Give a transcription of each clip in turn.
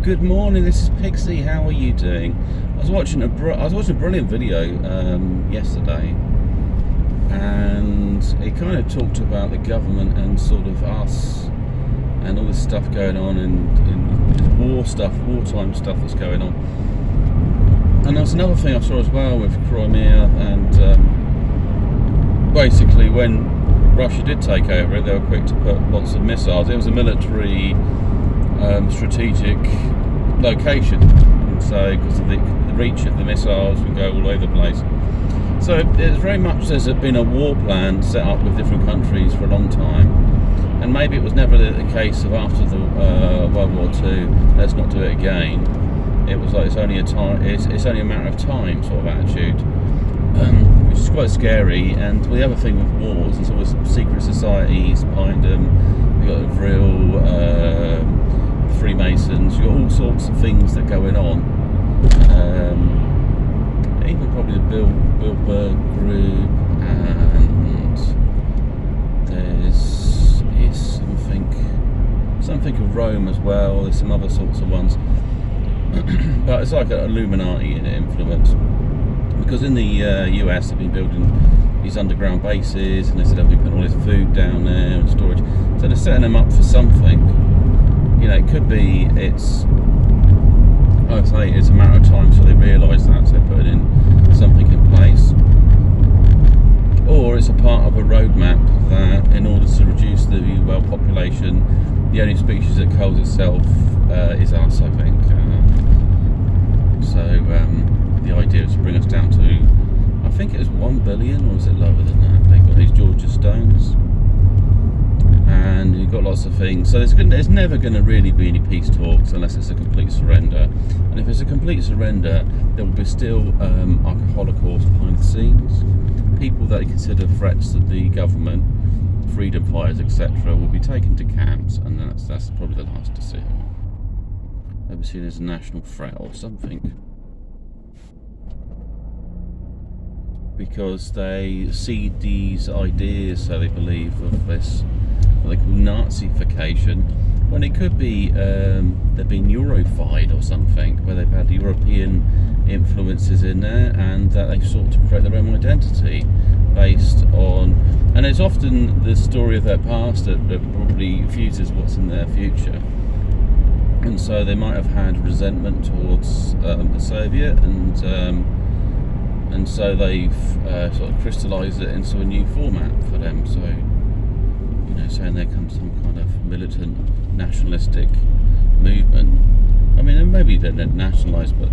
good morning. This is Pixie. How are you doing? I was watching a brilliant video yesterday, and it kind of talked about the government and sort of us and all this stuff going on and wartime stuff that's going on. And there's another thing I saw as well with Crimea, and basically when Russia did take over it, they were quick to put lots of missiles. It was a military strategic location, and so because of the reach of the missiles would go all over the place. So it's very much there's been a war plan set up with different countries for a long time, and maybe it was never the case of after the World War II, let's not do it again. It was like it's only a matter of time sort of attitude, which is quite scary. And the other thing with wars, there's always secret societies behind them. You've got real Freemasons, you've got all sorts of things that are going on. Even probably the Bilderberg group, and there's something of Rome as well. There's some other sorts of ones. But it's like an illuminati in influence, because in the US they've been building these underground bases, and they said they'll be putting all this food down there and storage, so they're setting them up for something. You know, it could be it's a matter of time till they realise that, so they're putting in something in place, or it's a part of a roadmap that in order to reduce the world population, the only species that calls itself is us, I think. The idea is to bring us down to, I think it was 1 billion, or is it lower than that? They've got these Georgia stones, and you've got lots of things. So there's never going to really be any peace talks unless it's a complete surrender. And if it's a complete surrender, there will be still a holocaust behind the scenes. People that they consider threats to the government, freedom fighters, etc., will be taken to camps, and that's probably the last to see them. They'll be seen as a national threat or something, because they see these ideas, so they believe, of this what they call Nazification, when it could be they've been Eurofied or something, where they've had European influences in there, and that they've sought to create their own identity based on, and it's often the story of their past that probably fuses what's in their future. And so they might have had resentment towards the Soviet, and so they've sort of crystallised it into a new format for them. So, you know, saying there comes some kind of militant nationalistic movement. I mean, maybe they don't nationalise, but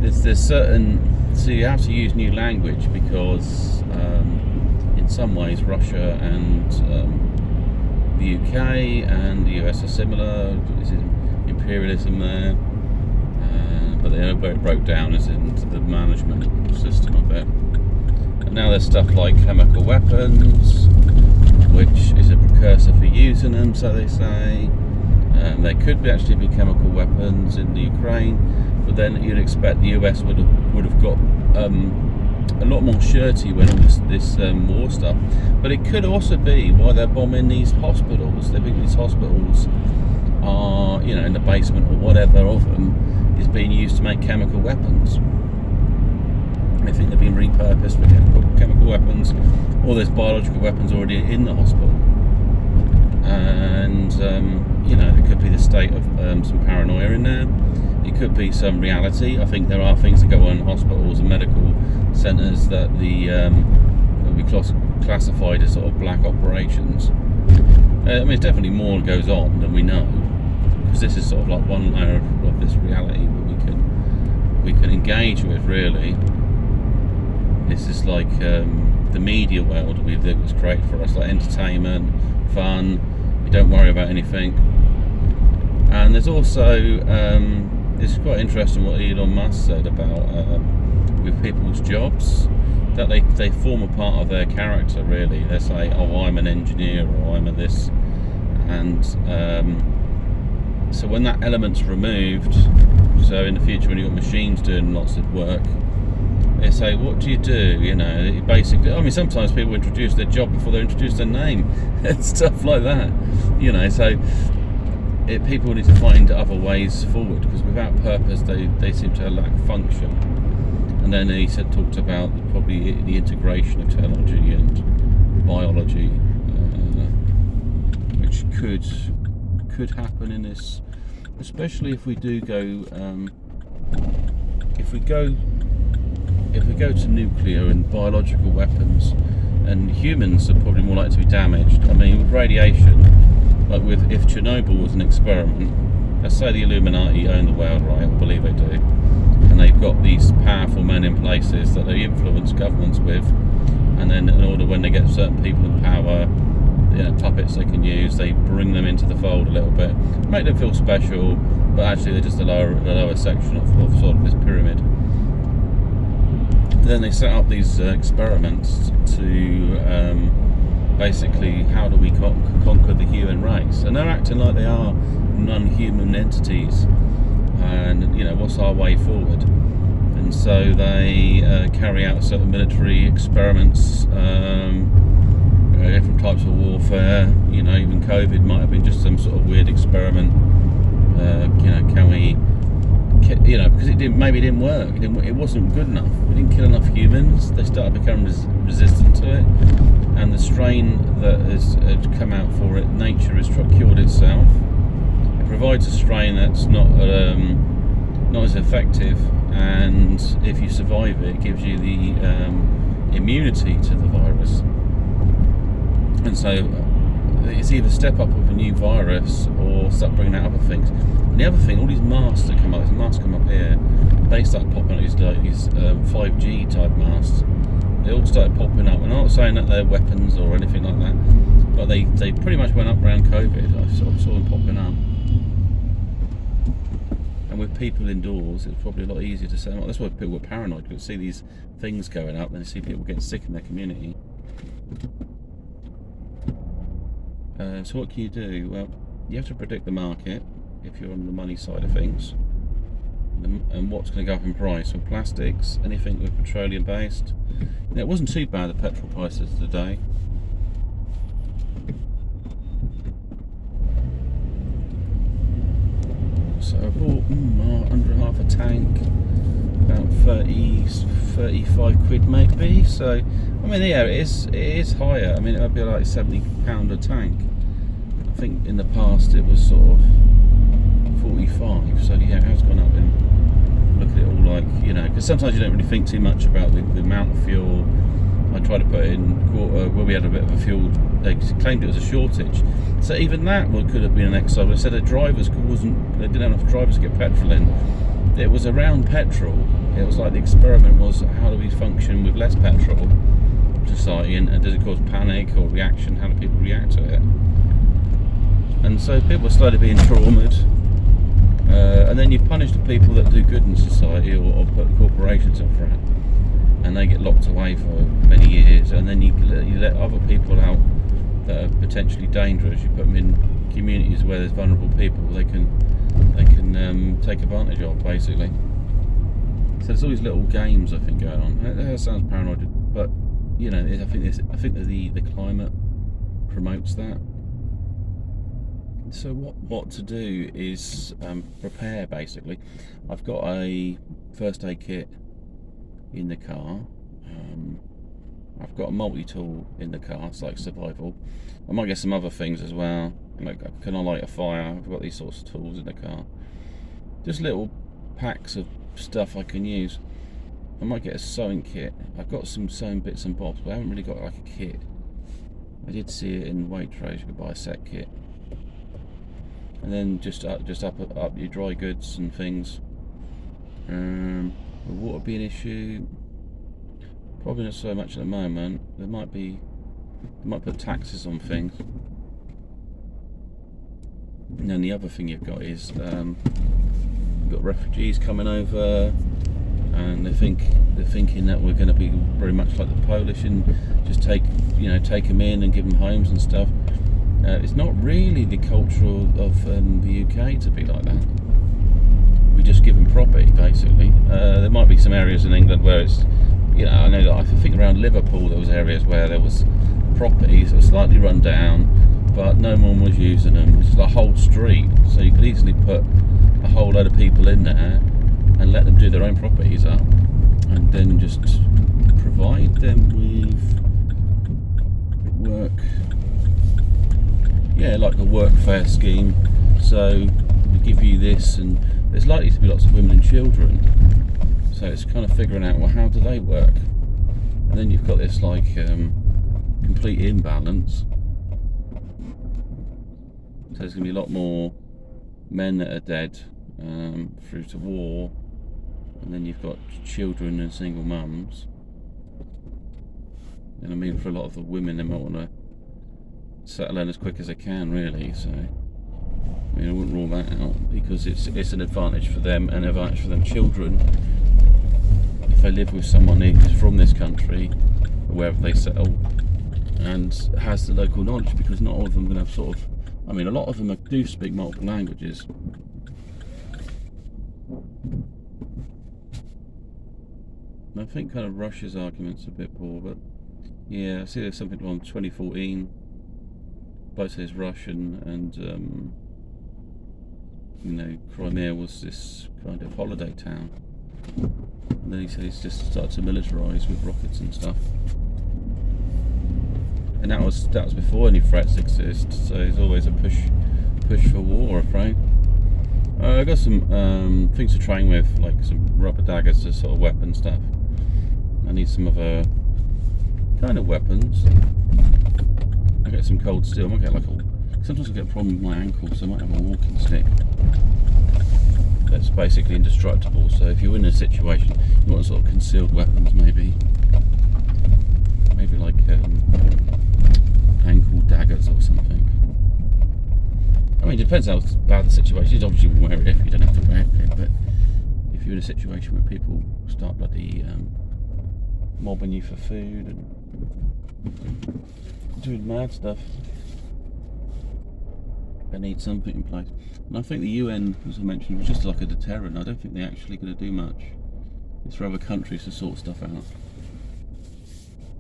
there's certain. So you have to use new language, because in some ways Russia and the UK and the US are similar. This is imperialism there, but where it broke down is into the management system of it. And now there's stuff like chemical weapons, which is a precursor for using them, so they say. There could actually be chemical weapons in the Ukraine, but then you'd expect the US would have got a lot more surety when all this war stuff. But it could also be why they're bombing these hospitals. They think these hospitals are, you know, in the basement or whatever of them, is being used to make chemical weapons. They think they've been repurposed for chemical weapons, or there's biological weapons already in the hospital. And you know, there could be the state of some paranoia in there. It could be some reality. I think there are things that go on in hospitals and medical centres that will be classified as sort of black operations. I mean, it's definitely more goes on than we know, because this is sort of like one layer of this reality that we can engage with, really. This is like the media world that was created for us, like entertainment, fun. You don't worry about anything. And there's also it's quite interesting what Elon Musk said about with people's jobs, that they form a part of their character, really. They say, oh, I'm an engineer, or I'm a this, and so when that element's removed, so in the future when you've got machines doing lots of work, they say, what do? You know, basically, I mean, sometimes people introduce their job before they introduce their name and stuff like that, you know, so people need to find other ways forward, because without purpose they seem to lack function. And then he talked about probably the integration of technology and biology, which could happen in this, especially if we do go if we go to nuclear and biological weapons, and humans are probably more likely to be damaged. I mean, with radiation, like if Chernobyl was an experiment, let's say the Illuminati own the world, right? I believe they do, and they've got these powerful men in places that they influence governments with, and then in order, when they get certain people in power, puppets they can use, they bring them into the fold a little bit, make them feel special, but actually they're just a lower section of sort of this pyramid. Then they set up these experiments to basically, how do we conquer the human race? And they're acting like they are non-human entities, and what's our way forward? And so they carry out certain military experiments, different types of warfare. Even COVID might have been just some sort of weird experiment. Can we? Because it didn't work. It wasn't good enough. It didn't kill enough humans. They started becoming resistant to it, and the strain that has come out for it, nature has cured itself. It provides a strain that's not as effective, and if you survive it, it gives you the immunity to the virus. And so it's either step up with a new virus or start bringing out other things. And the other thing, all these masks that come up, here, they start popping up, these 5G type masks. They all started popping up. And I'm not saying that they're weapons or anything like that, but they pretty much went up around COVID. I sort of saw them popping up. And with people indoors, it's probably a lot easier to set them up. That's why people were paranoid. You could see these things going up, and they see people getting sick in their community. So what can you do? Well, you have to predict the market if you're on the money side of things, and what's going to go up in price. So plastics, anything with petroleum based. It wasn't too bad, the petrol prices today. So I bought under half a tank, about 35 quid maybe. So I mean, yeah, it is higher. I mean, it would be like £70 a tank. I think in the past it was sort of 45. So yeah, it has gone up. And look at it all like, because sometimes you don't really think too much about the amount of fuel. I tried to put in where we had a bit of a fuel. They claimed it was a shortage. So even that could have been an exercise. They said they didn't have enough drivers to get petrol in. It was around petrol. It was like the experiment was, how do we function with less petrol society, and does it cause panic or reaction? How do people react to it? And so people are slowly being traumatized, and then you punish the people that do good in society, or put corporations up front, and they get locked away for many years, and then you let other people out that are potentially dangerous. You put them in communities where there's vulnerable people they can take advantage of, basically. So there's all these little games, I think, going on. That sounds paranoid, but I think that the climate promotes that. So what to do is prepare, basically. I've got a first aid kit in the car. I've got a multi-tool in the car, it's like survival. I might get some other things as well. Like, can I light a fire? I've got these sorts of tools in the car. Just little packs of stuff I can use. I might get a sewing kit. I've got some sewing bits and bobs, but I haven't really got like a kit. I did see it in Waitrose, you could buy a set kit. And then just up your dry goods and things. Will water be an issue? Probably not so much at the moment. They might put taxes on things. And then the other thing you've got is you've got refugees coming over, and they're thinking that we're going to be very much like the Polish and just take them in and give them homes and stuff. It's not really the culture of the UK to be like that. We just give them property, basically. There might be some areas in England where it's, I know that I think around Liverpool there was areas where there was properties that were slightly run down, but no one was using them. It's a whole street, so you could easily put a whole load of people in there and let them do their own properties up, and then just provide them with work. Yeah, like a workfare scheme. So we give you this, and there's likely to be lots of women and children. So it's kind of figuring out, well, how do they work? And then you've got this like complete imbalance. So there's going to be a lot more men that are dead through to war, and then you've got children and single mums. And I mean, for a lot of the women, they might want to settle in as quick as they can, really. So I mean, I wouldn't rule that out, because it's an advantage for them and an advantage for them children if they live with someone who's from this country, wherever they settle, and has the local knowledge, because not all of them are going to have sort of, I mean, a lot of them do speak multiple languages. I think kind of Russia's argument's a bit poor, but yeah, I see there's something on 2014. Both is Russian, and you know, Crimea was this kind of holiday town. And then he said he's just started to militarise with rockets and stuff. And that was before any threats exist. So there's always a push for war, I'm afraid. I got some things to train with, like some rubber daggers as sort of weapon stuff. I need some other kind of weapons. I get some cold steel. I might get like sometimes I get a problem with my ankle, so I might have a walking stick that's basically indestructible. So if you're in a situation, you want sort of concealed weapons, maybe like ankle daggers or something. I mean, it depends how bad the situation is. Obviously, you won't wear it if you don't have to wear it, but if you're in a situation where people start bloody mobbing you for food and doing mad stuff, they need something in place. And I think the UN, as I mentioned, was just like a deterrent. I don't think they're actually going to do much. It's for other countries to sort stuff out.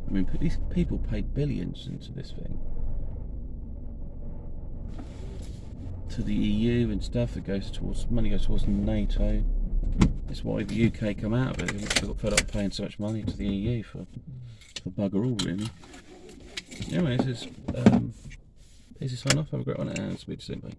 I mean, these people paid billions into this thing, to the EU and stuff. That money goes towards NATO. That's why the UK come out of it. They got fed up paying so much money to the EU for bugger all, really. Anyway, this is sign off. Have a great one, and speak to you soon, bye.